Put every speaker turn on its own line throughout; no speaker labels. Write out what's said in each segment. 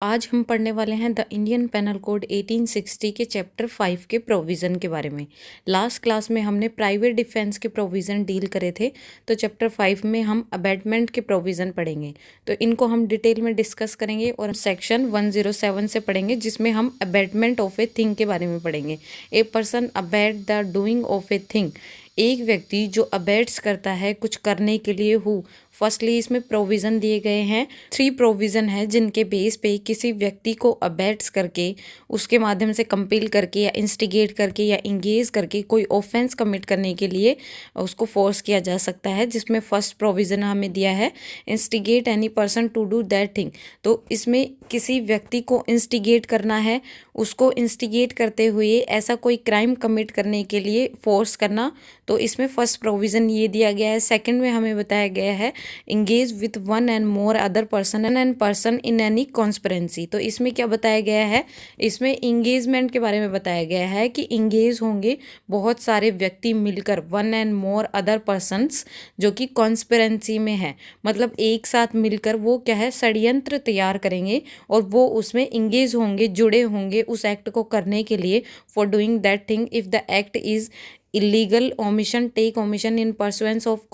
आज हम पढ़ने वाले हैं द इंडियन पेनल कोड 1860 के चैप्टर 5 के प्रोविज़न के बारे में। लास्ट क्लास में हमने प्राइवेट डिफेंस के प्रोविज़न डील करे थे, तो चैप्टर 5 में हम अबैटमेंट के प्रोविज़न पढ़ेंगे। तो इनको हम डिटेल में डिस्कस करेंगे और सेक्शन 107 से पढ़ेंगे, जिसमें हम अबैटमेंट ऑफ ए थिंग के बारे में पढ़ेंगे। A person abets the doing of a thing, एक व्यक्ति जो अबैट्स करता है कुछ करने के लिए। हु, फर्स्टली इसमें प्रोविज़न दिए गए हैं, 3 प्रोविज़न है जिनके बेस पे किसी व्यक्ति को अबैट्स करके, उसके माध्यम से कंपेल करके या इंस्टिगेट करके या इंगेज करके कोई ऑफेंस कमिट करने के लिए उसको फोर्स किया जा सकता है। जिसमें फर्स्ट प्रोविज़न हमें दिया है, instigate any person to do that thing. तो इसमें किसी व्यक्ति को इंस्टिगेट करना है, उसको इंस्टिगेट करते हुए ऐसा कोई क्राइम कमिट करने के लिए फोर्स करना। तो इसमें फर्स्ट प्रोविज़न ये दिया गया है। सेकंड में हमें बताया गया है engage with one and more other person and person in any conspiracy. तो इसमें क्या बताया गया है, इसमें इंगेजमेंट के बारे में बताया गया है कि इंगेज होंगे बहुत सारे व्यक्ति मिलकर, one and more other persons, जो कि कॉन्स्पिरेंसी में है। मतलब एक साथ मिलकर वो क्या है, षड्यंत्र तैयार करेंगे और वो उसमें इंगेज होंगे, जुड़े होंगे उस एक्ट को करने के लिए। For doing that thing if the act is illegal, omission, take omission in pursuance of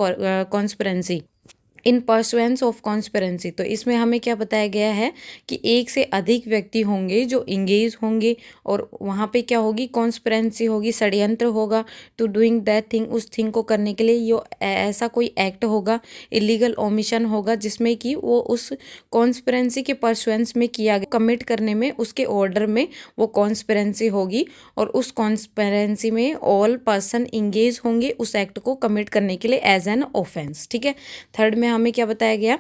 conspiracy, in pursuance of conspiracy. तो इसमें हमें क्या बताया गया है कि एक से अधिक व्यक्ति होंगे जो इंगेज होंगे और वहाँ पे क्या होगी, कॉन्स्पिरेंसी होगी, षड्यंत्र होगा टू डूइंग दैट थिंग, उस थिंग को करने के लिए। यो ऐसा कोई एक्ट होगा, इलीगल ओमिशन होगा, जिसमें कि वो उस कॉन्स्पिरेंसी के परसुएंस में किया गया, कमिट करने में, उसके ऑर्डर में वो कॉन्स्पिरेंसी होगी और उस कॉन्स्पिरेंसी में ऑल पर्सन इंगेज होंगे उस एक्ट को कमिट करने के लिए एज एन ऑफेंस। ठीक है। थर्ड में हमें क्या बताया गया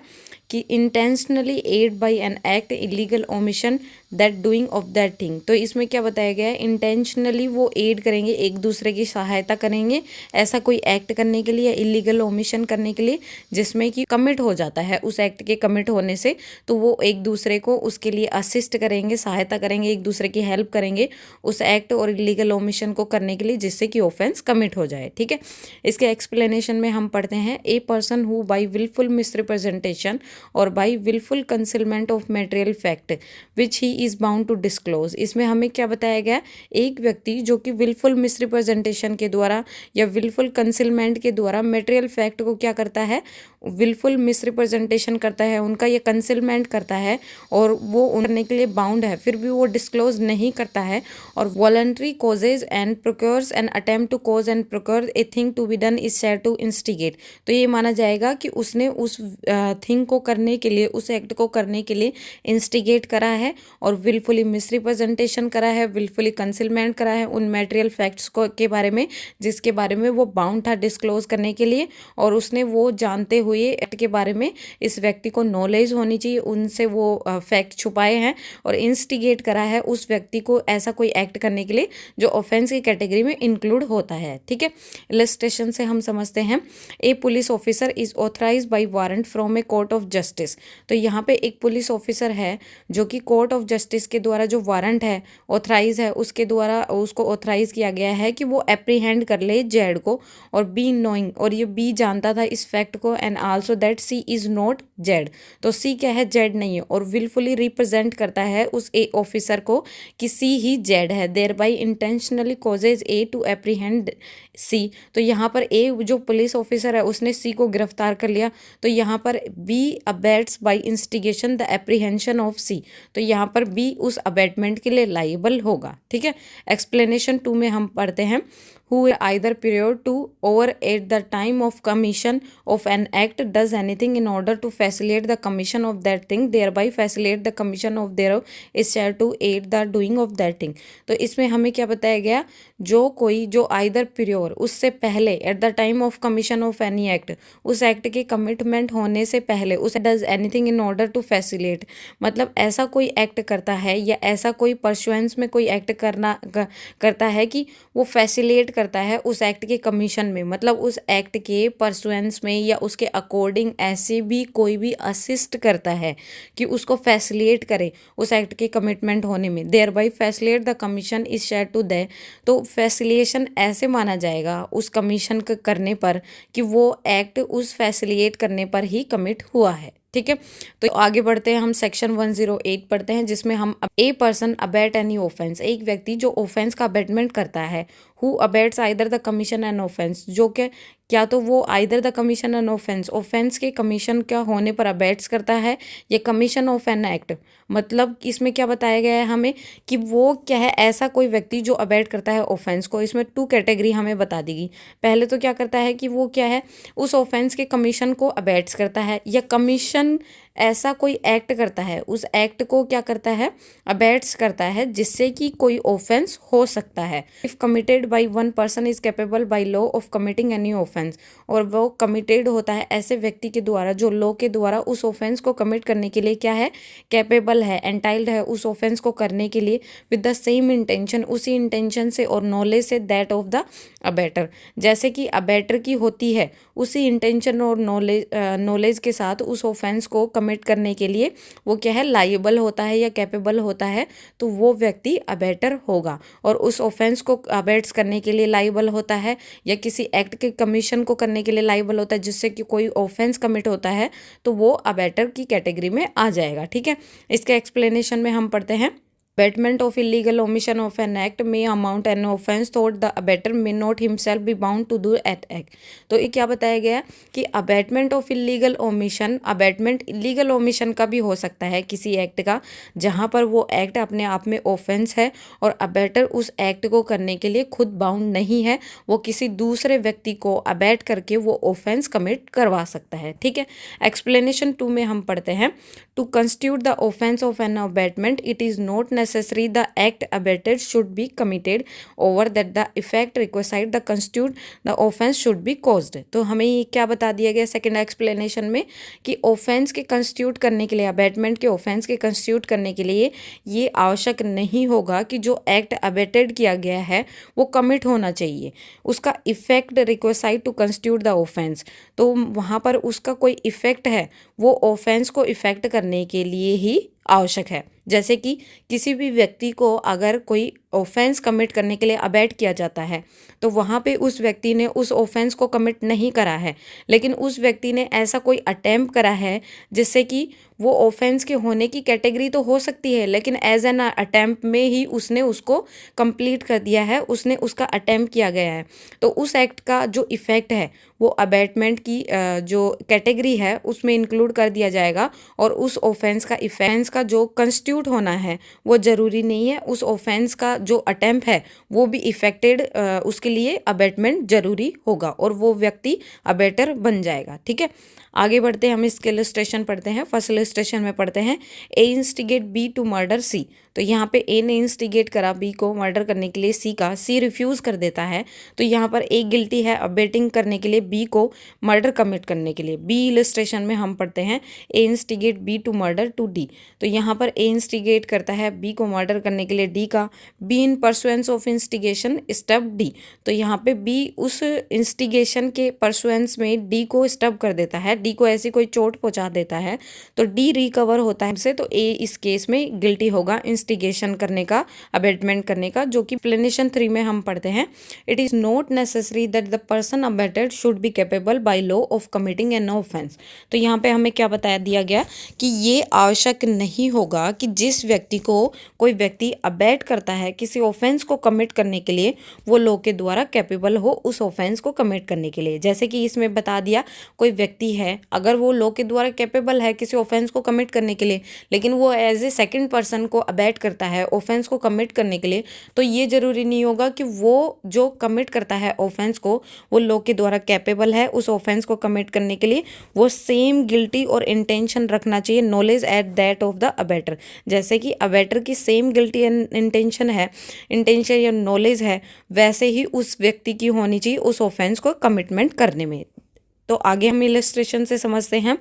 कि intentionally aid by an act illegal omission that doing of that thing. तो इसमें क्या बताया गया है, इंटेंशनली वो एड करेंगे, एक दूसरे की सहायता करेंगे ऐसा कोई एक्ट करने के लिए या इलीगल ओमिशन करने के लिए जिसमें कि कमिट हो जाता है। उस एक्ट के कमिट होने से तो वो एक दूसरे को उसके लिए असिस्ट करेंगे, सहायता करेंगे, एक दूसरे की हेल्प करेंगे उस एक्ट और इलीगल ओमिशन को करने के लिए, जिससे कि ऑफेंस कमिट हो जाए। ठीक है। इसके एक्सप्लेनेशन में हम पढ़ते हैं, a person who by wilful misrepresentation और by wilful concealment of material fact which he is bound to disclose. इसमें हमें क्या बताया गया, एक व्यक्ति जो कि विलफुल मिसरिप्रेजेंटेशन के द्वारा या विलफुल कंसीलमेंट के द्वारा मटेरियल फैक्ट को क्या करता है, विलफुल मिसरिप्रेजेंटेशन करता है उनका, या कंसीलमेंट करता है और वो करने के लिए बाउंड है, फिर भी वो डिस्क्लोज नहीं करता है और voluntary causes and procures an attempt to cause and procure a thing to be done is said to instigate. तो ये माना जाएगा कि उसने उस थिंग को करने के लिए, उस एक्ट को करने के लिए इंस्टिगेट करा है और विलफुली मिसरिप्रेजेंटेशन करा है, विलफुली कंसीलमेंट करा है उन मटेरियल फैक्ट्स को के बारे में जिसके बारे में वो बाउंड था डिस्क्लोज करने के लिए। और उसने वो जानते हुए एक्ट के बारे में इस व्यक्ति को नॉलेज होनी चाहिए, उनसे वो फैक्ट छुपाए हैं और इंस्टिगेट करा है उस व्यक्ति को ऐसा कोई एक्ट करने के लिए जो ऑफेंस की कैटेगरी में इंक्लूड होता है। ठीक है। इलस्ट्रेशन से हम समझते हैं, a police officer is authorised by warrant from a court of justice. तो यहाँ पे एक पुलिस ऑफिसर है जो कि कोर्ट ऑफ जस्टिस के द्वारा जो वारंट है, ऑथराइज है, उसके द्वारा उसको ऑथराइज किया गया है कि वो एप्रीहेंड कर ले जेड को, और बी नोइंग, और ये बी जानता था इस फैक्ट को, and also that C is not Z. तो सी क्या है, जेड नहीं है, और विलफुली रिप्रेजेंट करता है उस ए ऑफिसर को कि सी ही जेड है, thereby intentionally causes A to apprehend C. तो यहाँ पर ए जो पुलिस ऑफिसर है उसने सी को गिरफ्तार कर लिया, तो यहाँ पर B abets by instigation the apprehension of C. तो यहाँ पर बी उस अबेटमेंट के लिए लाइबल होगा। ठीक है। एक्सप्लेनेशन 2 में हम पढ़ते हैं, who either period to or at the time of commission of an act does anything in order to facilitate the commission of that thing, thereby facilitate the commission of thereof is said to aid the doing of that thing। तो इसमें हमें क्या बताया गया, जो कोई जो either prior, उससे पहले, at the time of commission of any act, उस एक्ट के कमिटमेंट होने से पहले, उस does anything in order to facilitate, मतलब ऐसा कोई एक्ट करता है या ऐसा कोई परसुएंस में कोई एक्ट करता है कि वो फैसिलिटेट करता है उस एक्ट के कमीशन में, मतलब उस एक्ट के परसुएंस में या उसके अकॉर्डिंग ऐसे भी कोई भी असिस्ट करता है कि उसको फैसिलिटेट करे उस एक्ट के कमिटमेंट होने में, there by facilitate the commission is share to they. तो फैसिलिटेशन ऐसे माना जाएगा उस कमीशन करने पर कि वो एक्ट उस फैसिलिटेट करने पर ही कमिट हुआ है। ठीक है। तो आगे बढ़ते हैं, हम सेक्शन 108 पढ़ते हैं, जिसमें हम a person abate any offence, एक व्यक्ति जो ऑफेंस का अबेटमेंट करता है, who abets either the commission and offence, जो कि क्या तो वो either the commission and offence, offence के कमीशन का होने पर अबेट्स करता है, या कमीशन ऑफ एन एक्ट, मतलब इसमें क्या बताया गया है हमें कि वो क्या है, ऐसा कोई व्यक्ति जो अबेट करता है ऑफेंस को। इसमें 2 कैटेगरी हमें बता दी। पहले तो क्या करता है कि वो क्या है, उस ऑफेंस के कमीशन को अबेट्स करता है, या कमीशन ऐसा कोई एक्ट करता है, उस एक्ट को क्या करता है, अबेट्स करता है, जिससे कि कोई ऑफेंस हो सकता है। If committed by one person is capable by law of committing any offence, और वो कमिटेड होता है ऐसे व्यक्ति के द्वारा जो लॉ के द्वारा उस ऑफेंस को कमिट करने के लिए क्या है, कैपेबल है, एंटाइल्ड है उस ऑफेंस को करने के लिए, विद द सेम इंटेंशन, उसी इंटेंशन से और नॉलेज से, दैट ऑफ द अबेटर, जैसे कि अबेटर की होती है, उसी इंटेंशन और नॉलेज के साथ उस ऑफेंस को कमिट करने के लिए वो क्या है, लायबल होता है या कैपेबल होता है, तो वो व्यक्ति अबेटर होगा। और उस ऑफेंस को अबेट्स करने के लिए लायबल होता है, या किसी एक्ट के कमीशन को करने के लिए लायबल होता है, जिससे कि कोई ऑफेंस कमिट होता है, तो वो अबेटर की कैटेगरी में आ जाएगा। ठीक है। इसके एक्सप्लेनेशन में हम पढ़ते हैं, abatement of illegal omission of an act may amount an offense thought the abater may not himself be bound to do at act। तो ये क्या बताया गया कि abatement of illegal omission, abatement illegal omission का भी हो सकता है किसी एक्ट का, जहाँ पर वो एक्ट अपने आप में ऑफेंस है और अबेटर उस एक्ट को करने के लिए खुद बाउंड नहीं है, वो किसी दूसरे व्यक्ति को अबेट करके वो ऑफेंस कमिट करवा सकता है। ठीक है। एक्सप्लेनेशन 2 में हम पढ़ते हैं, to constitute the offence of an abetment it is not necessary the act abated should be committed over that the effect requisite the constitute the offense should be caused। तो हमें ये क्या बता दिया गया सेकंड एक्सप्लेनेशन में कि offence के कंस्टिट्यूट करने के लिए, अबेटमेंट के ऑफेंस के कंस्टिट्यूट करने के लिए ये आवश्यक नहीं होगा कि जो एक्ट अबेटेड किया गया है वो कमिट होना चाहिए, उसका effect requisite to constitute the offence, तो वहाँ पर उसका कोई इफेक्ट है, वो ऑफेंस को इफेक्ट करने के लिए ही आवश्यक है। जैसे कि किसी भी व्यक्ति को अगर कोई ऑफेंस कमिट करने के लिए अबेट किया जाता है, तो वहाँ पे उस व्यक्ति ने उस ऑफेंस को कमिट नहीं करा है, लेकिन उस व्यक्ति ने ऐसा कोई अटेम्प्ट करा है जिससे कि वो ऑफेंस के होने की कैटेगरी तो हो सकती है, लेकिन एज एन अटेम्प्ट में ही उसने उसको कंप्लीट कर दिया है, उसने उसका अटेम्प्ट किया गया है, तो उस एक्ट का जो इफ़ेक्ट है वो अबेटमेंट की जो कैटेगरी है उसमें इंक्लूड कर दिया जाएगा, और उस ऑफेंस का जो कंस्टिट्यूट होना है वो ज़रूरी नहीं है, उस ऑफेंस का जो अटेम्प्ट है वो भी इफेक्टेड, उसके लिए अबेटमेंट जरूरी होगा और वो व्यक्ति अबेटर बन जाएगा। ठीक है। आगे बढ़ते हैं, हम इसके इलस्ट्रेशन पढ़ते हैं। फर्स्ट इलस्ट्रेशन में पढ़ते हैं, A instigate B to murder सी, तो यहाँ पे ए ने इंस्टिगेट करा बी को मर्डर करने के लिए सी का, सी रिफ्यूज़ कर देता है, तो यहाँ पर ए गिल्टी है अबेटिंग करने के लिए बी को मर्डर कमिट करने के लिए। बी इलस्ट्रेशन में हम पढ़ते हैं, A instigate B to murder to D, तो यहाँ पर ए इंस्टिगेट करता है बी को मर्डर करने के लिए डी का, be in pursuance of instigation stub D, तो यहाँ पे बी उस इंस्टिगेशन के परसुएंस में डी को स्टब कर देता है, डी को ऐसी कोई चोट पहुँचा देता है, तो डी रिकवर होता है से, तो ए इस केस में गिल्टी होगा इंस्टिगेशन करने का, अबेटमेंट करने का, जो कि एक्सप्लेनेशन 3 में हम पढ़ते हैं, it is not necessary that the person abetted should be capable by law of committing an offence. तो यहाँ पे हमें क्या बताया दिया गया कि ये आवश्यक नहीं होगा कि जिस व्यक्ति को कोई व्यक्ति अबेट करता है किसी ऑफेंस को कमिट करने के लिए, वो लॉ के द्वारा कैपेबल हो उस ऑफेंस को कमिट करने के लिए। जैसे कि इसमें बता दिया, कोई व्यक्ति है अगर वो लॉ के द्वारा कैपेबल है किसी ऑफेंस को कमिट करने के लिए, लेकिन वो एज ए सेकंड पर्सन को अबेट करता है ऑफेंस को कमिट करने के लिए, तो ये जरूरी नहीं होगा कि वो जो कमिट करता है ऑफेंस को वो लॉ के द्वारा कैपेबल है उस ऑफेंस को कमिट करने के लिए, वो सेम गिल्टी और इंटेंशन रखना चाहिए, knowledge at that of the abettor. जैसे कि अबेटर की सेम गिल्टी एंड इंटेंशन है, इंटेंशन या नॉलेज है, वैसे ही उस व्यक्ति की होनी चाहिए उस ऑफेंस को कमिटमेंट करने में। तो आगे हम इलस्ट्रेशन से समझते हैं,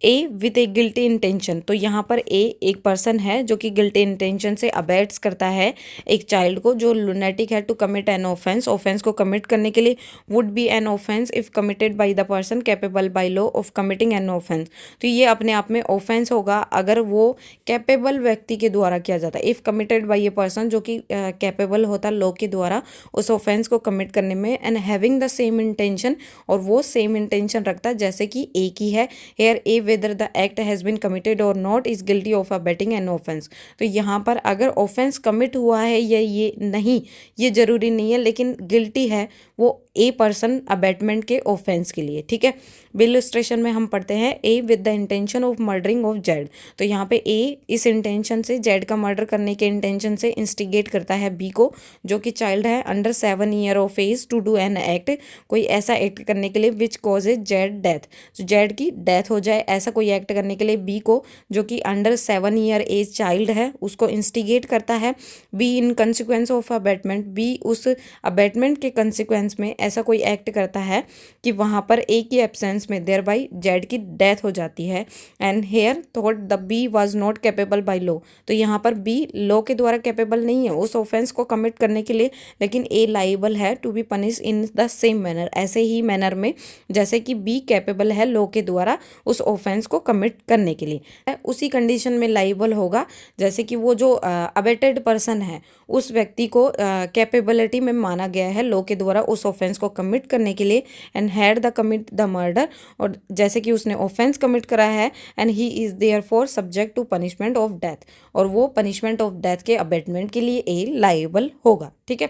ए विद ए गिल्टी इंटेंशन, तो यहाँ पर ए एक पर्सन है जो कि गिल्टी इंटेंशन से अबेट्स करता है एक चाइल्ड को जो लुनेटिक है to commit an offence, offence को कमिट करने के लिए, would be an offence if committed by the person capable by law of committing an offence, तो ये अपने आप में ऑफेंस होगा अगर वो कैपेबल व्यक्ति के द्वारा किया जाता है, if committed bye a person जो कि कैपेबल होता लॉ के द्वारा उस ऑफेंस को कमिट करने में, and having the same intention, और वो सेम इंटेंशन इंटेंशन रखता है, जैसे कि ए की है here A whether the act has been committed और not is guilty of abetting an offence. तो यहाँ पर अगर ऑफेंस कमिट हुआ है या ये नहीं, ये जरूरी नहीं है, लेकिन गिल्टी है वो ए पर्सन अबेटमेंट के ऑफेंस के लिए। ठीक है, इलस्ट्रेशन में हम पढ़ते हैं ए with the intention of murdering of Z. तो यहाँ पे ए इस इंटेंशन से, जेड का मर्डर करने के इंटेंशन से इंस्टिगेट करता है बी को, जो कि चाइल्ड है under 7 year of age, to do an act, कोई ऐसा एक्ट करने के लिए विच कॉजेज जेड डेथ, तो जेड की डेथ हो जाए, ऐसा कोई एक्ट करने के लिए बी को, जो कि अंडर 7 ईयर एज चाइल्ड है, उसको इंस्टिगेट करता है। B in consequence of abetment, B उस अबेटमेंट के कंसिक्वेंस में ऐसा कोई एक्ट करता है कि वहाँ पर ए की एब्सेंस में देयर बाई जेड की डेथ हो जाती है। And here thought the B was not capable by law, तो यहाँ पर बी लॉ के द्वारा कैपेबल नहीं है उस ऑफेंस को कमिट करने के लिए, लेकिन ए लाइबल है to be punish in the same manner, ऐसे ही मैनर में जैसे कि बी कैपेबल है लॉ के द्वारा उस ऑफेंस को कमिट करने के लिए। उसी कंडीशन में लाइबल होगा जैसे कि वो जो अबेटेड पर्सन है उस व्यक्ति को कैपेबिलिटी में माना गया है लॉ के द्वारा उस ऑफेंस को कमिट करने के लिए, and had the commit the murder, और जैसे कि उसने ऑफेंस कमिट करा है, and he is therefore subject to punishment of death, और वो पनिशमेंट ऑफ डेथ के अबेटमेंट के लिए ए लाइबल होगा। ठीक है,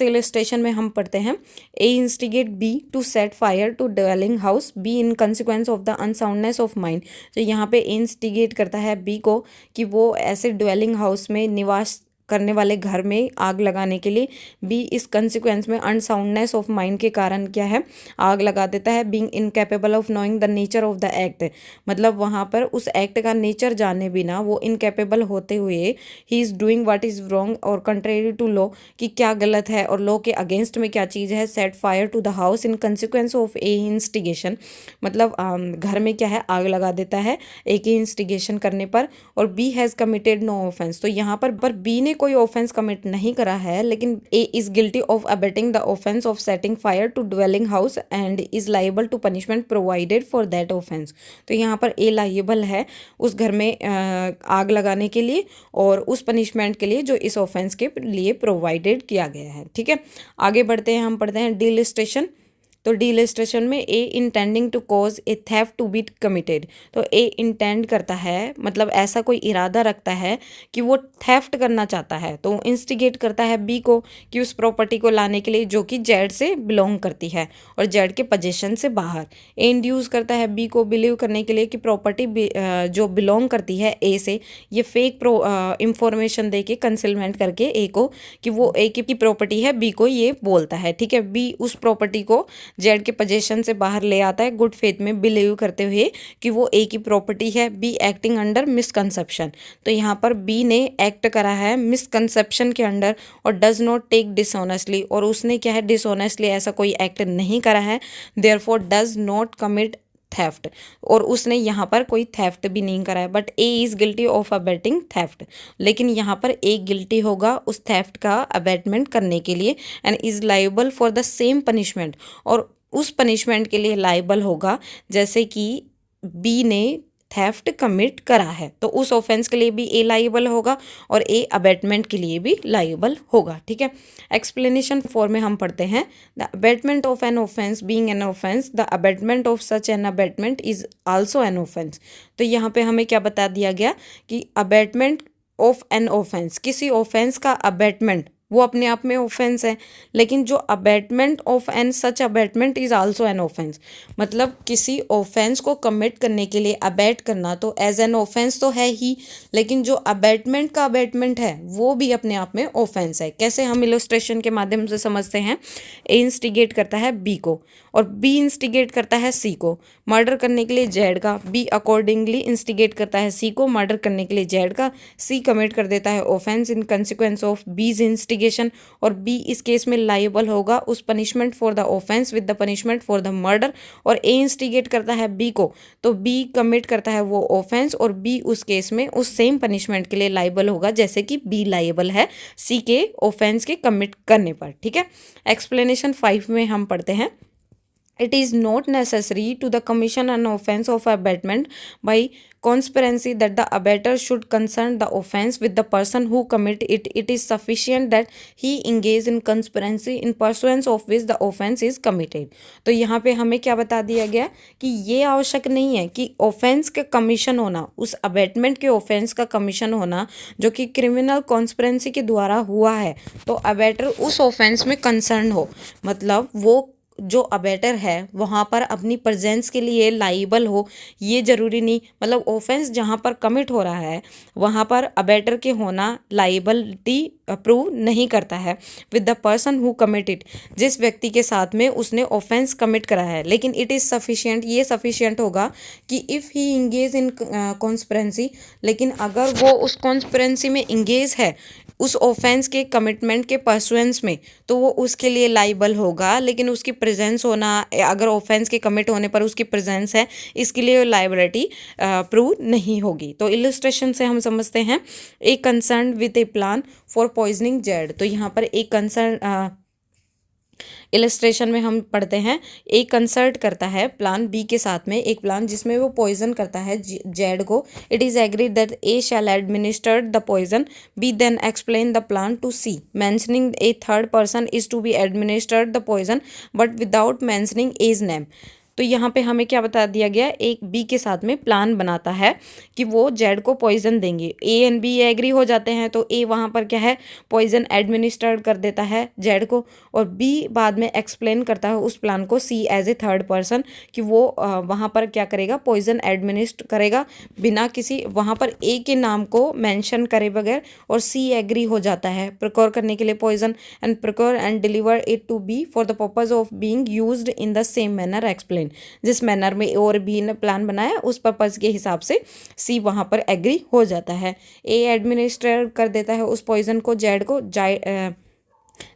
इलस्ट्रेशन में हम पढ़ते हैं A instigate B to set fire to dwelling house, B in consequence of the unsoundness of mind. तो यहाँ पे इंस्टिगेट करता है बी को कि वो ऐसे ड्वेलिंग हाउस में निवास करने वाले घर में आग लगाने के लिए, बी इस कंसिक्वेंस में अनसाउंडनेस ऑफ माइंड के कारण क्या है आग लगा देता है। Being incapable of knowing the nature of the act, मतलब वहाँ पर उस एक्ट का नेचर जाने बिना वो इनकैपेबल होते हुए he is doing what is wrong और कंट्रेरी टू लॉ, कि क्या गलत है और लॉ के अगेंस्ट में क्या चीज़ है। Set fire to the house in consequence of A instigation, मतलब घर में क्या है आग लगा देता है ए की इंस्टिगेशन करने पर, और B has committed no offence. तो यहाँ पर बी ने कोई ऑफेंस कमिट नहीं करा है, लेकिन A is guilty of abetting the offence of setting fire to dwelling house and is liable to punishment provided for that offence. तो यहाँ पर ए लाइबल है उस घर में आग लगाने के लिए और उस पनिशमेंट के लिए जो इस ऑफेंस के लिए प्रोवाइडेड किया गया है। ठीक है, आगे बढ़ते हैं, हम पढ़ते हैं डिलिस्ट्रेशन। तो डिलिस्ट्रेशन में A intending to cause a theft to be committed, तो ए इंटेंड करता है, मतलब ऐसा कोई इरादा रखता है कि वो थेफ्ट करना चाहता है, तो इंस्टिगेट करता है बी को कि उस प्रॉपर्टी को लाने के लिए जो कि जेड से बिलोंग करती है और जेड के पोजीशन से बाहर। ए इंड्यूस करता है बी को बिलीव करने के लिए कि प्रॉपर्टी जो बिलोंग करती है ए से, ये फेक इंफॉर्मेशन दे के कंसिलमेंट करके ए को कि वो ए की प्रॉपर्टी है, बी को ये बोलता है। ठीक है, बी उस प्रॉपर्टी को जेड के पोजीशन से बाहर ले आता है गुड फेथ में बिलीव करते हुए कि वो ए की प्रॉपर्टी है, बी एक्टिंग अंडर मिसकंसेप्शन। तो यहाँ पर बी ने एक्ट करा है मिसकंसेप्शन के अंडर और डज नॉट टेक डिसऑनेस्टली, और उसने क्या है डिसऑनेस्टली ऐसा कोई एक्ट नहीं करा है, therefore does not commit theft, और उसने यहाँ पर कोई थेफ्ट भी नहीं करा है, but A is guilty of abetting theft, लेकिन यहाँ पर ए गिल्टी होगा उस थेफ्ट का अबेटमेंट करने के लिए, and is liable for the same punishment, और उस पनिशमेंट के लिए लाइबल होगा जैसे कि बी ने थेफ्ट कमिट करा है, तो उस ऑफेंस के लिए भी ए लाइबल होगा और ए अबेटमेंट के लिए भी लाइबल होगा। ठीक है, एक्सप्लेनेशन 4 में हम पढ़ते हैं the abetment of an offence being an offence, the abetment of such an abetment is also an offence. तो यहाँ पे हमें क्या बता दिया गया कि अबेटमेंट ऑफ एन ऑफेंस, किसी ऑफेंस का अबेटमेंट वो अपने आप में ऑफेंस है, लेकिन जो abetment of an such abetment is also an offence, मतलब किसी ऑफेंस को कमिट करने के लिए अबेट करना तो एज एन ऑफेंस तो है ही, लेकिन जो अबेटमेंट का अबेटमेंट है वो भी अपने आप में ऑफेंस है। कैसे हम इलस्ट्रेशन के माध्यम से समझते हैं, ए इंस्टिगेट करता है बी को और बी इंस्टिगेट करता है सी को मर्डर करने के लिए जेड का, बी अकॉर्डिंगली इंस्टिगेट करता है सी को मर्डर करने के लिए जेड का, सी कमिट कर देता है ऑफेंस इन कंसिक्वेंस ऑफ बीज इंस्टिगेशन, और बी इस केस में लाइबल होगा उस punishment for the offence with the punishment for the murder, और ए इंस्टिगेट करता है बी को तो बी कमिट करता है वो ऑफेंस और बी उस केस में उस सेम पनिशमेंट के लिए लाइबल होगा जैसे कि बी लाइबल है सी के ऑफेंस के कमिट करने पर। ठीक है, एक्सप्लेनेशन 5 में हम पढ़ते हैं it is not necessary to the commission an offense of abatement by conspiracy that the abater should concern the offense with the person who commit it. It is sufficient that he engage in conspiracy in pursuance of which the offense is committed. तो यहाँ पे हमें क्या बता दिया गया कि ये आवश्यक नहीं है कि ऑफेंस का कमीशन होना, उस अबेटमेंट के ऑफेंस का कमीशन होना जो कि क्रिमिनल कॉन्स्पिरेंसी के द्वारा हुआ है, तो अबेटर उस ऑफेंस में कंसर्न हो, मतलब वो जो अबेटर है वहाँ पर अपनी प्रेजेंस के लिए लाइबल हो, ये ज़रूरी नहीं, मतलब ऑफेंस जहाँ पर कमिट हो रहा है वहाँ पर अबेटर के होना लाइबिलिटी प्रूव नहीं करता है with the person who commit it, जिस व्यक्ति के साथ में उसने ऑफेंस कमिट करा है। लेकिन इट इज़ सफिशिएंट, ये सफिशिएंट होगा कि if he engage in conspiracy, लेकिन अगर वो उस कॉन्स्पिरेंसी में इंगेज है उस ऑफेंस के कमिटमेंट के परसुएंस में, तो वो उसके लिए लाइबल होगा। लेकिन उसकी प्रेजेंस होना, अगर ऑफेंस के कमिट होने पर उसकी प्रेजेंस है, इसके लिए लाइबिलिटी प्रूव नहीं होगी। तो इलस्ट्रेशन से हम समझते हैं a concern with A plan for poisoning Z. तो यहाँ पर एक कंसर्न इलस्ट्रेशन में हम पढ़ते हैं ए कंसर्ट करता है प्लान बी के साथ में एक प्लान जिसमें वो पॉइजन करता है जेड को। It is agreed that A shall administered the poison, B then explain the plan to C, mentioning a third person is to be administered the poison but without mentioning A's name. तो यहाँ पे हमें क्या बता दिया गया, एक B के साथ में प्लान बनाता है कि वो जेड को पॉइजन देंगे। ए एंड बी एग्री हो जाते हैं, तो ए वहाँ पर क्या है पॉइजन एडमिनिस्टर्ड कर देता है जेड को, और बी बाद में एक्सप्लेन करता है उस प्लान को सी एज ए थर्ड पर्सन कि वो वहाँ पर क्या करेगा पॉइजन एडमिनिस्टर करेगा बिना किसी वहाँ पर ए के नाम को मेंशन करे बगैर, और सी एग्री हो जाता है प्रिक्योर करने के लिए poison and procure and deliver it to B for the purpose of being used in the same manner explain. जिस मैनर में और बी ने प्लान बनाया उस पर्पज के हिसाब से सी वहां पर एग्री हो जाता है। ए एडमिनिस्ट्रेट कर देता है उस पॉइजन को जेड को,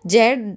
जेड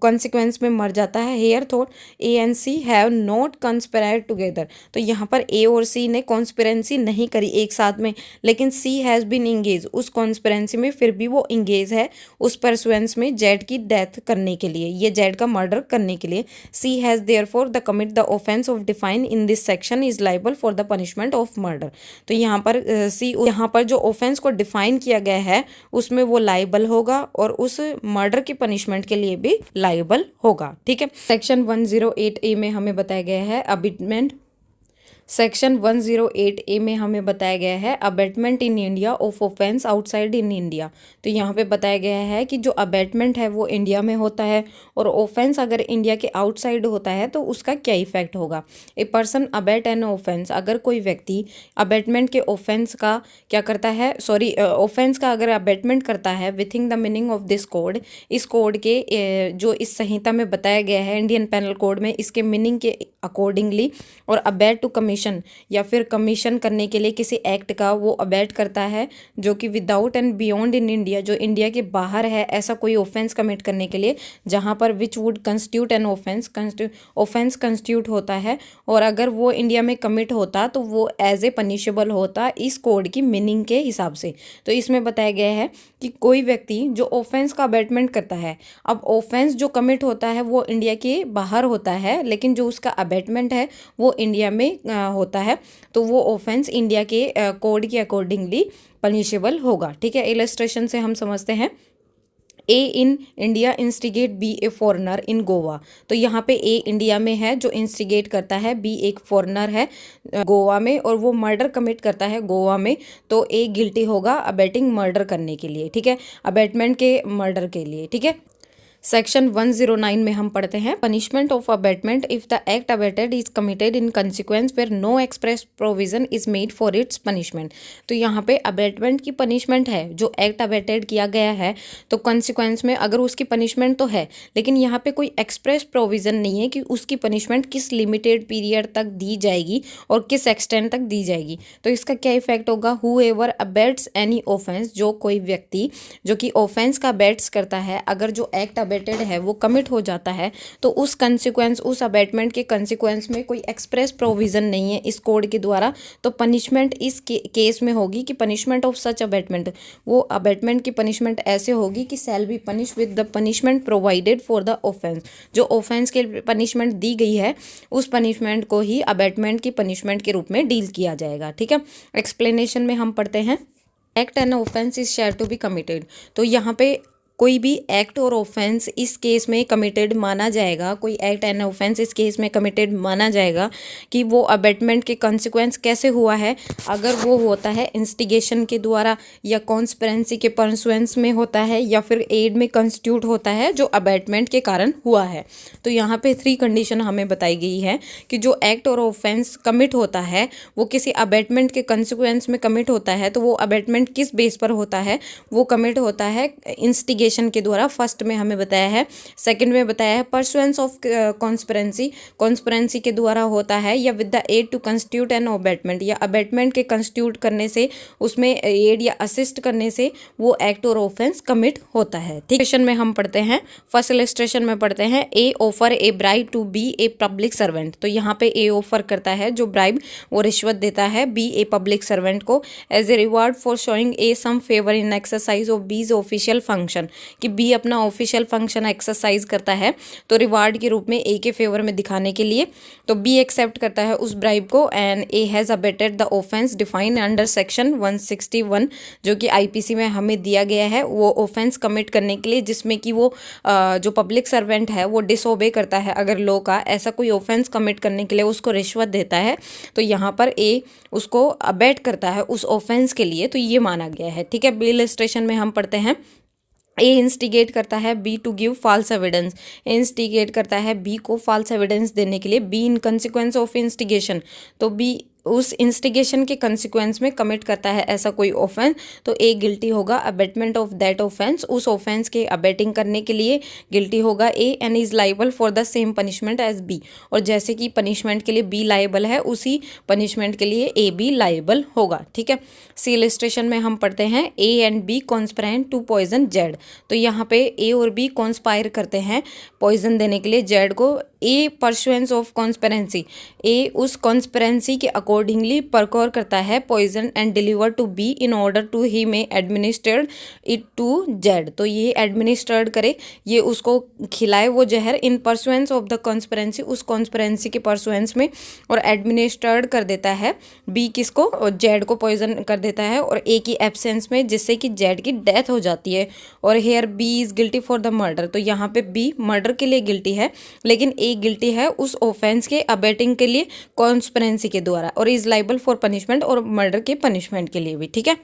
कॉन्सिक्वेंस में मर जाता है। Here though A and C have not conspired together. तो यहाँ पर ए और सी ने कॉन्स्पिरेंसी नहीं करी एक साथ में, लेकिन सी हैज़ बीन इंगेज उस कॉन्स्पिरेंसी में, फिर भी वो इंगेज है उस परसुएंस में जेड की डेथ करने के लिए, ये जेड का मर्डर करने के लिए। C has therefore the commit the offence of define in this section is liable for the punishment of murder. तो यहाँ पर सी यहाँ पर जो ऑफेंस को डिफाइन किया गया है उसमें वो लाइबल होगा और उस मर्डर की पनिशमेंट के लिए भी लाइबल होगा। ठीक है, सेक्शन 108A में हमें बताया गया है अबेटमेंट। सेक्शन 108A में हमें बताया गया है abetment in India of offence outside in India. तो यहाँ पे बताया गया है कि जो अबेटमेंट है वो इंडिया में होता है और ऑफेंस अगर इंडिया के आउटसाइड होता है तो उसका क्या इफेक्ट होगा। A person abate an offence, अगर कोई व्यक्ति अबेटमेंट के ऑफेंस का क्या करता है, ऑफेंस का अगर अबेटमेंट करता है within the meaning of this code, इस कोड के जो इस संहिता में बताया गया है इंडियन पेनल कोड में, इसके मीनिंग के अकॉर्डिंगली, और अबेट टू कमीशन या फिर कमीशन करने के लिए किसी एक्ट का वो अबेट करता है जो कि without and beyond in India, जो इंडिया के बाहर है ऐसा कोई ऑफेंस कमिट करने के लिए, जहाँ पर which would constitute N offence, offence constitute होता है, और अगर वो इंडिया में कमिट होता तो वो एज ए पनिशेबल होता इस कोड की मीनिंग के हिसाब से। तो इसमें बताया गया है कि कोई व्यक्ति जो ऑफेंस का अबेटमेंट करता है, अब ऑफेंस जो कमिट होता है वो इंडिया के बाहर होता है, लेकिन जो उसका अबेटमेंट है वो इंडिया में होता है, तो वो ऑफेंस इंडिया के कोड के अकॉर्डिंगली पनिशेबल होगा। ठीक है, इलस्ट्रेशन से हम समझते हैं A in India instigate B a foreigner in Goa. तो यहाँ पे ए इंडिया में है जो इंस्टिगेट करता है, बी एक फॉरेनर है गोवा में और वो मर्डर कमिट करता है गोवा में, तो ए गिल्टी होगा अबेटिंग मर्डर करने के लिए। ठीक है, अबेटमेंट के मर्डर के लिए। ठीक है, सेक्शन 109 में हम पढ़ते हैं punishment of abetment if the act abetted is committed in consequence where no express provision is made for its punishment. तो यहाँ पे अबेटमेंट की पनिशमेंट है, जो एक्ट अबेटेड किया गया है तो कंसिक्वेंस में अगर उसकी पनिशमेंट तो है, लेकिन यहाँ पे कोई एक्सप्रेस प्रोविजन नहीं है कि उसकी पनिशमेंट किस लिमिटेड पीरियड तक दी जाएगी और किस एक्सटेंट तक दी जाएगी। तो इसका क्या इफेक्ट होगा, हूएवर अबेट्स एनी ऑफेंस, जो कोई व्यक्ति जो कि ऑफेंस का अबेट्स करता है, अगर जो एक्ट अबेटेड है वो कमिट हो जाता है तो उस कंसिक्वेंस, उस अबेटमेंट के कंसिक्वेंस में कोई एक्सप्रेस प्रोविज़न नहीं है इस कोड के द्वारा, तो पनिशमेंट इस केस में होगी कि पनिशमेंट ऑफ सच अबेटमेंट, वो अबेटमेंट की पनिशमेंट ऐसे होगी कि shall be punish with the punishment provided for the offence. जो ऑफेंस के पनिशमेंट दी गई है उस पनिशमेंट को ही अबेटमेंट की पनिशमेंट के रूप में डील किया जाएगा। ठीक है, एक्सप्लेनेशन में हम पढ़ते हैं act and offence is share to be committed. तो यहाँ पे कोई भी एक्ट और ऑफेंस इस केस में कमिटेड माना जाएगा, कोई एक्ट एंड ऑफेंस इस केस में कमिटेड माना जाएगा कि वो अबेटमेंट के कॉन्सिक्वेंस कैसे हुआ है, अगर वो होता है इंस्टिगेशन के द्वारा या कॉन्स्पिरेंसी के परसुएंस में होता है या फिर एड में कंस्टिट्यूट होता है जो अबेटमेंट के कारण हुआ है। तो यहाँ पे 3 कंडीशन हमें बताई गई है कि जो एक्ट और ऑफेंस कमिट होता है वो किसी अबेटमेंट के कॉन्सिक्वेंस में कमिट होता है, तो वो अबेटमेंट किस बेस पर होता है, वो कमिट होता है इंस्टिगेशन के द्वारा। फर्स्ट में हमें बताया है, सेकंड में बताया है परसुएंस ऑफ कॉन्स्पिरेंसी के द्वारा होता है या with the aid to constitute an abetment, या अबेटमेंट के कंस्टिट्यूट करने से, उसमें एड या असिस्ट करने से वो एक्ट और ऑफेंस कमिट होता है। ठीक, क्वेश्चन में हम पढ़ते हैं, फर्स्ट इलस्ट्रेशन में पढ़ते हैं A offer a bribe to B a public servant. तो यहाँ पे ए ऑफर करता है जो ब्राइब, वो रिश्वत देता है बी ए पब्लिक सर्वेंट को as a reward for showing a some favour in exercise of B's official function, कि बी अपना ऑफिशियल फंक्शन एक्सरसाइज करता है तो रिवार्ड के रूप में ए के फेवर में दिखाने के लिए, तो बी एक्सेप्ट करता है उस ब्राइब को and A has abetted the offence defined under section 161 जो कि आईपीसी में हमें दिया गया है, वो ऑफेंस कमिट करने के लिए जिसमें कि वो जो पब्लिक सर्वेंट है वो डिसओबे करता है अगर लॉ का, ऐसा कोई ऑफेंस कमिट करने के लिए उसको रिश्वत देता है, तो यहाँ पर ए उसको अबेट करता है उस ऑफेंस के लिए, तो ये माना गया है। ठीक है, बी इलस्ट्रेशन में हम पढ़ते हैं, ए इंस्टिगेट करता है B to give false evidence, instigate करता है बी को फॉल्स एविडेंस देने के लिए, B in consequence of instigation, तो बी उस इंस्टिगेशन के कंसिक्वेंस में कमिट करता है ऐसा कोई ऑफेंस, तो ए गिल्टी होगा अबेटमेंट ऑफ दैट ऑफेंस, उस ऑफेंस के अबेटिंग करने के लिए गिल्टी होगा A and is liable for the same punishment as B, और जैसे कि पनिशमेंट के लिए बी लाइबल है उसी पनिशमेंट के लिए ए भी लाइबल होगा। ठीक है, सी इलस्ट्रेशन में हम पढ़ते हैं A and B conspire to poison Z. तो यहाँ पे ए और बी कॉन्स्पायर करते हैं पॉइजन देने के लिए जेड को, A pursuance of conspiracy, A उस कॉन्स्पेरेंसी के अकॉर्डिंगली परकोर करता है poison and deliver to B in order to he may administered it to Z, तो ये एडमिनिस्ट्रेड करे, ये उसको खिलाए वो जहर इन परसुएंस ऑफ द कॉन्स्पेरेंसी, उस कॉन्स्पेरेंसी के परसुएंस में, और एडमिनिस्ट्रेड कर देता है बी किसको, जेड को पॉइजन कर देता है और ए की एब्सेंस में, जिससे कि जेड की डेथ हो जाती है, और here B is guilty for the murder, तो यहाँ पे बी मर्डर के लिए गिल्टी है लेकिन ए गिल्टी है उस ऑफेंस के अबेटिंग के लिए कॉन्स्पिरेंसी के द्वारा, और इज लाइबल फॉर पनिशमेंट, और मर्डर के पनिशमेंट के लिए भी। ठीक है,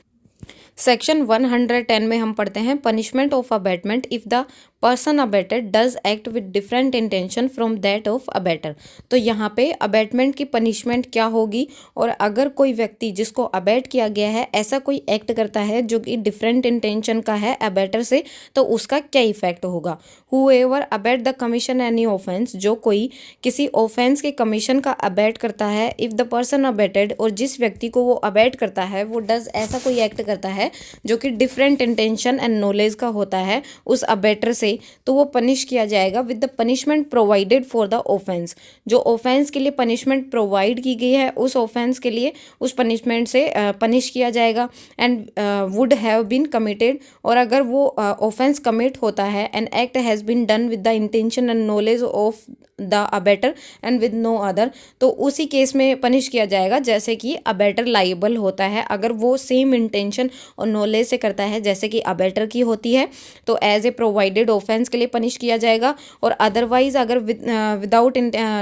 सेक्शन 110 में हम पढ़ते हैं punishment of abetment if the person abetted does act with different intention from that of abettor. तो यहाँ पे अबेटमेंट की पनिशमेंट क्या होगी, और अगर कोई व्यक्ति जिसको अबेट किया गया है ऐसा कोई एक्ट करता है जो कि डिफरेंट इंटेंशन का है अबेटर से, तो उसका क्या इफेक्ट होगा। Whoever abet the commission any offence, जो कोई किसी ऑफेंस के कमीशन का अबेट करता है, इफ द पर्सन अबेटेड, और जिस व्यक्ति को वो अबेट करता है वो डज ऐसा कोई एक्ट करता है जो कि डिफरेंट इंटेंशन एंड नॉलेज का होता है उस अबेटर से, तो वो पनिश किया जाएगा with the punishment provided for the offence. जो ऑफेंस के लिए पनिशमेंट प्रोवाइड की गई है उस ऑफेंस के लिए उस पनिशमेंट से पनिश किया जाएगा, and would have been committed, और अगर वो ऑफेंस कमिट होता है and act has been done with the intention and knowledge of the abettor and with no other, तो उसी केस में पनिश किया जाएगा जैसे कि अबेटर लाइबल होता है अगर वो सेम इंटेंशन और नॉलेज से करता है जैसे कि अबेटर की होती है, तो एज ए प्रोवाइडेड ऑफेंस के लिए पनिश किया जाएगा, और अदरवाइज अगर विदाउट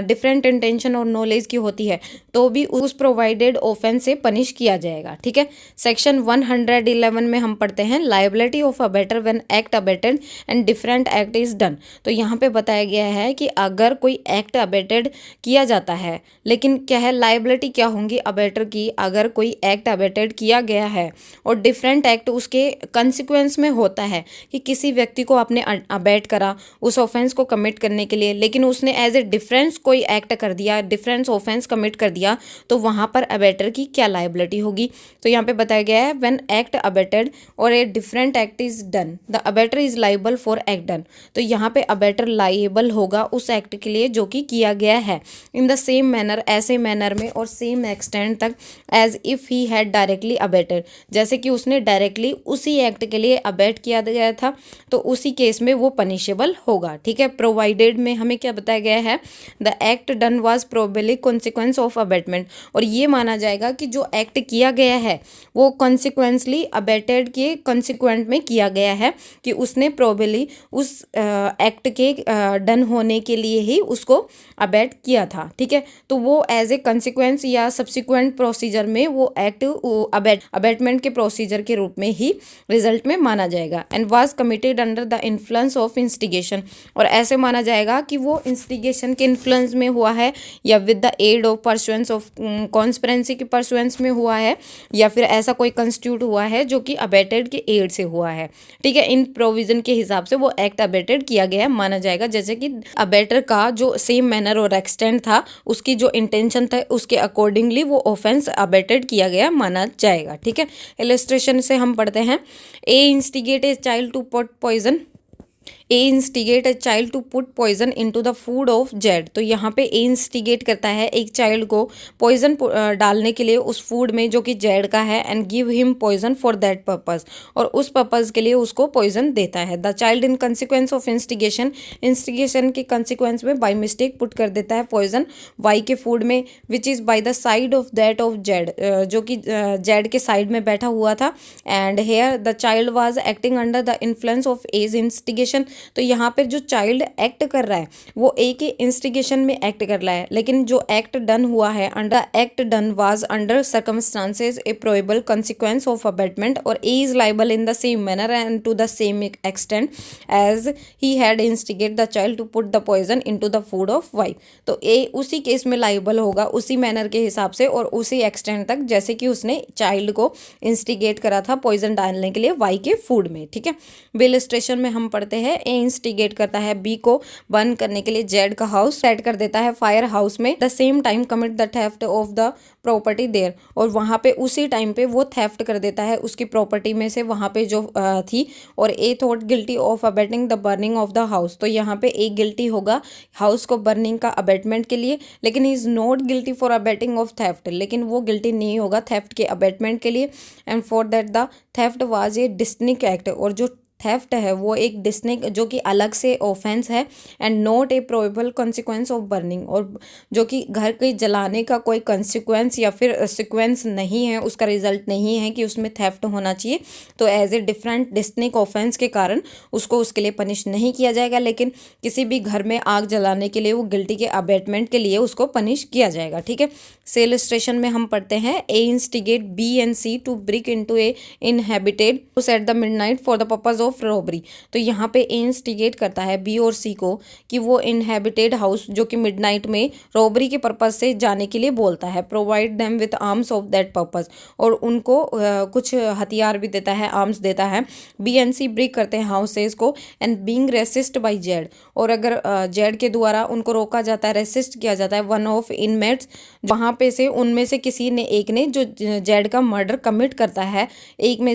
डिफरेंट इंटेंशन और नॉलेज की होती है तो भी उस प्रोवाइडेड ऑफेंस से पनिश किया जाएगा। ठीक है, सेक्शन 111 में हम पढ़ते हैं liability of abettor when act abetted and different act is done. तो यहाँ पे बताया गया है कि अगर कोई एक्ट अबेटेड किया जाता है, लेकिन क्या है लायबिलिटी क्या होंगी अबेटर की, अगर कोई एक्ट अबेटेड किया गया है और डिफरेंट एक्ट उसके कंसिक्वेंस में होता है कि किसी व्यक्ति को आपने अबैट करा उस ऑफेंस को कमिट करने के लिए, लेकिन उसने एज ए डिफरेंस कोई एक्ट कर दिया, डिफरेंस ऑफेंस कमिट कर दिया, तो वहाँ पर अबैटर की क्या लाइबिलिटी होगी। तो यहाँ पे बताया गया है व्हेन एक्ट अबैटेड और a different act is done the abettor is liable for act done. तो यहाँ पे अबैटर लाइबल होगा उस एक्ट के लिए जो कि किया गया है इन द सेम मैनर, ऐसे मैनर में और सेम एक्सटेंट तक as if he had directly abetted, जैसे कि उसने डायरेक्टली उसी एक्ट के लिए अबैट किया गया था, तो उसी केस में वो पनिशेबल होगा। ठीक है, प्रोवाइडेड में हमें क्या बताया गया है, the act done was probably consequence of abetment, और ये माना जाएगा कि जो एक्ट किया गया है वो कॉन्सिक्वेंसली अबैटेड के कॉन्सिक्वेंट में किया गया है, कि उसने प्रोबेबली उस एक्ट के डन होने के लिए ही उसको अबैट किया था। ठीक है, तो वो एज ए कंसिक्वेंस या सब्सिक्वेंट प्रोसीजर में वो एक्ट अबैटमेंट के प्रोसीजर के रूप में ही रिजल्ट में माना जाएगा। And was committed under the influence of instigation, और ऐसे माना जाएगा कि वो इंस्टिगेशन के इन्फ्लुएंस में हुआ है, या with the aid of pursuance of conspiracy के परसुएंस में हुआ है, या फिर ऐसा कोई कंस्टिट्यूट हुआ है जो कि अबैटेड के एड से हुआ है। ठीक है, इन प्रोविजन के हिसाब से वो एक्ट अबैटेड किया गया है माना जाएगा, जैसे कि अबैटर का जो सेम मैनर और एक्सटेंट था, उसकी जो इंटेंशन था उसके अकॉर्डिंगली वो ऑफेंस अबैटेड किया गया माना जाएगा। ठीक है, इलस्ट्रेशन से हम पढ़ते हैं, A instigate a child to put poison, A instigate a child to put poison into the food of Z. तो यहाँ पे ए इंस्टिगेट करता है एक चाइल्ड को पॉइजन डालने के लिए उस फूड में जो कि जेड का है, and give him poison for that purpose, और उस पर्पस के लिए उसको पॉइजन देता है। The child in consequence of instigation, instigation के कंसिक्वेंस में बाई मिस्टेक पुट कर देता है पॉइजन वाई के फूड में, which is by the side of that of Z, जो कि जेड के साइड में बैठा हुआ था। And here the child was acting under the influence of as instigation. तो यहाँ पर जो चाइल्ड एक्ट कर रहा है वो ए के इंस्टिगेशन में एक्ट कर रहा है, लेकिन जो एक्ट डन हुआ है under act done was under circumstances a probable consequence of abetment, और A is liable in the same manner and to the same extent as he had instigate the child to put the poison into the food of Y. तो A उसी case में liable होगा उसी manner के हिसाब से और उसी एक्सटेंट तक जैसे कि उसने चाइल्ड को इंस्टिगेट करा था पॉइजन डालने के लिए वाई के फूड में। ठीक है, इलस्ट्रेशन में हम पढ़ते हैं, ए इंस्टिगेट करता है बी को बर्न करने के लिए जेड का हाउस, सेट कर देता है फायर हाउस में, the same time commit the theft of the property there, और वहाँ पे उसी टाइम पे वो थेफ्ट कर देता है उसकी प्रॉपर्टी में से वहाँ पे जो थी, और ए thought guilty of abetting the burning of the house. तो यहाँ पे ए गिल्टी होगा हाउस को बर्निंग का अबेटमेंट के लिए, लेकिन he is not guilty for abetting of theft, लेकिन वो गिल्टी नहीं होगा थेफ्ट के अबेटमेंट के लिए। And for that the theft was a distinct act, और जो थेफ्ट है वो एक डिस्टिंक्ट जो कि अलग से ऑफेंस है, and not a probable consequence of burning, और जो कि घर के जलाने का कोई कॉन्सिक्वेंस या फिर सिक्वेंस नहीं है, उसका रिजल्ट नहीं है कि उसमें थेफ्ट होना चाहिए। तो as a different distinct offence के कारण उसको उसके लिए पनिश नहीं किया जाएगा, लेकिन किसी भी घर में आग जलाने के लिए वो गिल्टी के अबेटमेंट के लिए उसको पनिश किया जाएगा। ठीक है, सेल स्टेशन में हम पढ़ते हैं, A instigate B and C to break into a inhabited house at the midnight for the purpose of robbery. तो यहाँ पे ए इंस्टिगेट करता है बी और सी को कि वो इनहैबिटेड हाउस जो कि मिडनाइट में रॉबरी के पर्पज से जाने के लिए बोलता है, provide them with arms of that purpose, और उनको कुछ हथियार भी देता है, आर्म्स देता है। बी एंड सी ब्रेक करते हैं हाउसेज को and being resist by Z, और अगर जेड के द्वारा उनको रोका जाता है, रेसिस्ट किया जाता है, वन ऑफ इनमेट्स, वहाँ पे से उनमें से किसी ने एक ने जो जेड का मर्डर कमिट करता है, एक में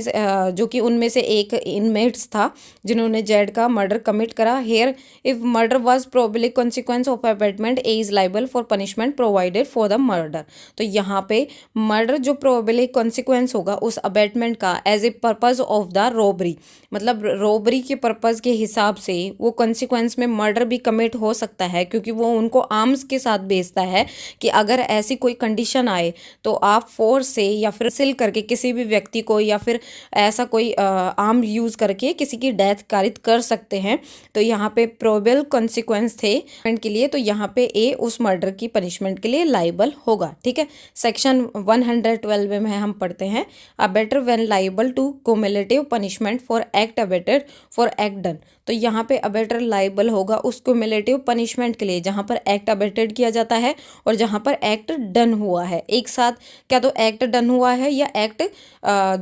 जो कि उनमें से एक इनमेट्स था जिन्होंने जेड का मर्डर कमिट करा। Here if murder was probably consequence of abetment, A is liable for punishment provided for the murder. तो यहाँ पे मर्डर जो प्रोबेबली कॉन्सिक्वेंस होगा उस अबेटमेंट का as a purpose of the robbery, मतलब रॉबरी के पर्पज के हिसाब से वो कॉन्सिक्वेंस में मर्डर भी कमिट हो सकता है, क्योंकि वो उनको आर्म्स के साथ भेजता है कि अगर ऐसी कोई कंडीशन आए तो आप फोर्स से या फिर सिल करके किसी भी व्यक्ति को या फिर ऐसा कोई आर्म यूज करके किसी की डेथ कारित कर सकते हैं। तो यहाँ पे प्रोबेबल कॉन्सिक्वेंस थे के लिए, तो यहाँ पे ए उस मर्डर की पनिशमेंट के लिए लाइबल होगा। ठीक है, सेक्शन 112 में हम पढ़ते हैं, abettor when liable to cumulative punishment for act abetted for act done. तो यहाँ पे अबेटर लाइबल होगा उस क्युमुलेटिव पनिशमेंट के लिए जहाँ पर एक्ट अबेटेड किया जाता है और जहाँ पर एक्ट डन हुआ है एक साथ, क्या तो एक्ट डन हुआ है या एक्ट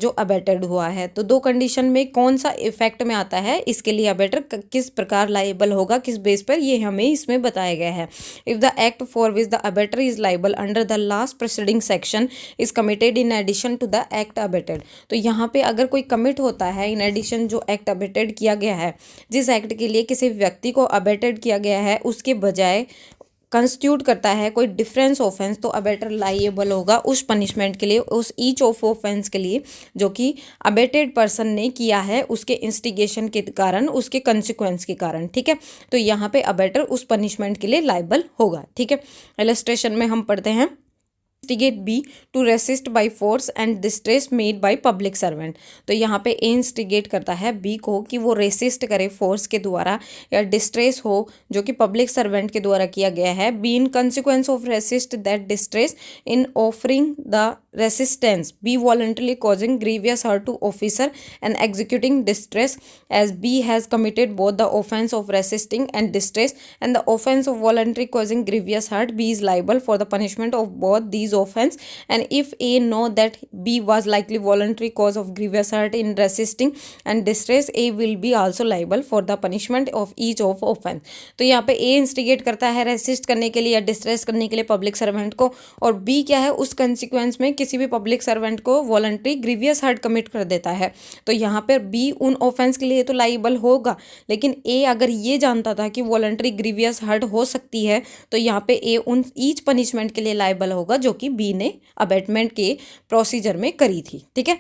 जो अबेटेड हुआ है, तो दो कंडीशन में कौन सा इफेक्ट में आता है, इसके लिए अबेटर किस प्रकार लाइबल होगा, किस बेस पर, ये हमें इसमें बताया गया है। If the act for which the abettor is liable under the last proceeding section is committed in addition to the act abetted, तो यहाँ पे अगर कोई कमिट होता है इन एडिशन जो एक्ट अबेटेड किया गया है, जिस एक्ट के लिए किसी व्यक्ति को अबेटेड किया गया है उसके बजाय कंस्टिट्यूट करता है कोई डिफरेंस ऑफेंस, तो अबेटर लाइएबल होगा उस पनिशमेंट के लिए, उस ईच ऑफ ऑफेंस के लिए जो कि अबेटेड पर्सन ने किया है उसके इंस्टिगेशन के कारण, उसके कंसिक्वेंस के कारण। ठीक है, तो यहाँ पे अबेटर उस पनिशमेंट के लिए लाइबल होगा। ठीक है, इलस्ट्रेशन में हम पढ़ते हैं instigate B to resist by force and distress made by public servant, तो यहाँ पे ए इंस्टिगेट करता है बी को कि वो रेसिस्ट करे फोर्स के द्वारा या डिस्ट्रेस हो जो कि पब्लिक सर्वेंट के द्वारा किया गया है। B in consequence of resist that distress in offering the resistance B voluntarily causing grievous hurt to officer and executing distress as B has committed both the offence of resisting and distress and the offence of voluntary causing grievous hurt, B is liable for the punishment of both these offense, and if A know that B was likely voluntary cause of grievous hurt in resisting and distress, A will be also liable for the punishment of each of offense। तो यहाँ पे A instigate करता है resist करने के लिए या distress करने के लिए पब्लिक सर्वेंट को, और B क्या है उस कंसिक्वेंस में किसी भी पब्लिक सर्वेंट को वॉलंटरी ग्रीवियस हर्ट कमिट कर देता है, तो यहाँ पर B उन ऑफेंस के लिए तो लाइबल होगा, लेकिन A अगर ये जानता था कि वॉलंटरी ग्रीवियस हर्ट हो सकती है तो यहाँ पे A उन ईच पनिशमेंट के लिए लाइबल होगा जो कि बी ने अबेटमेंट के प्रोसीजर में करी थी। ठीक है,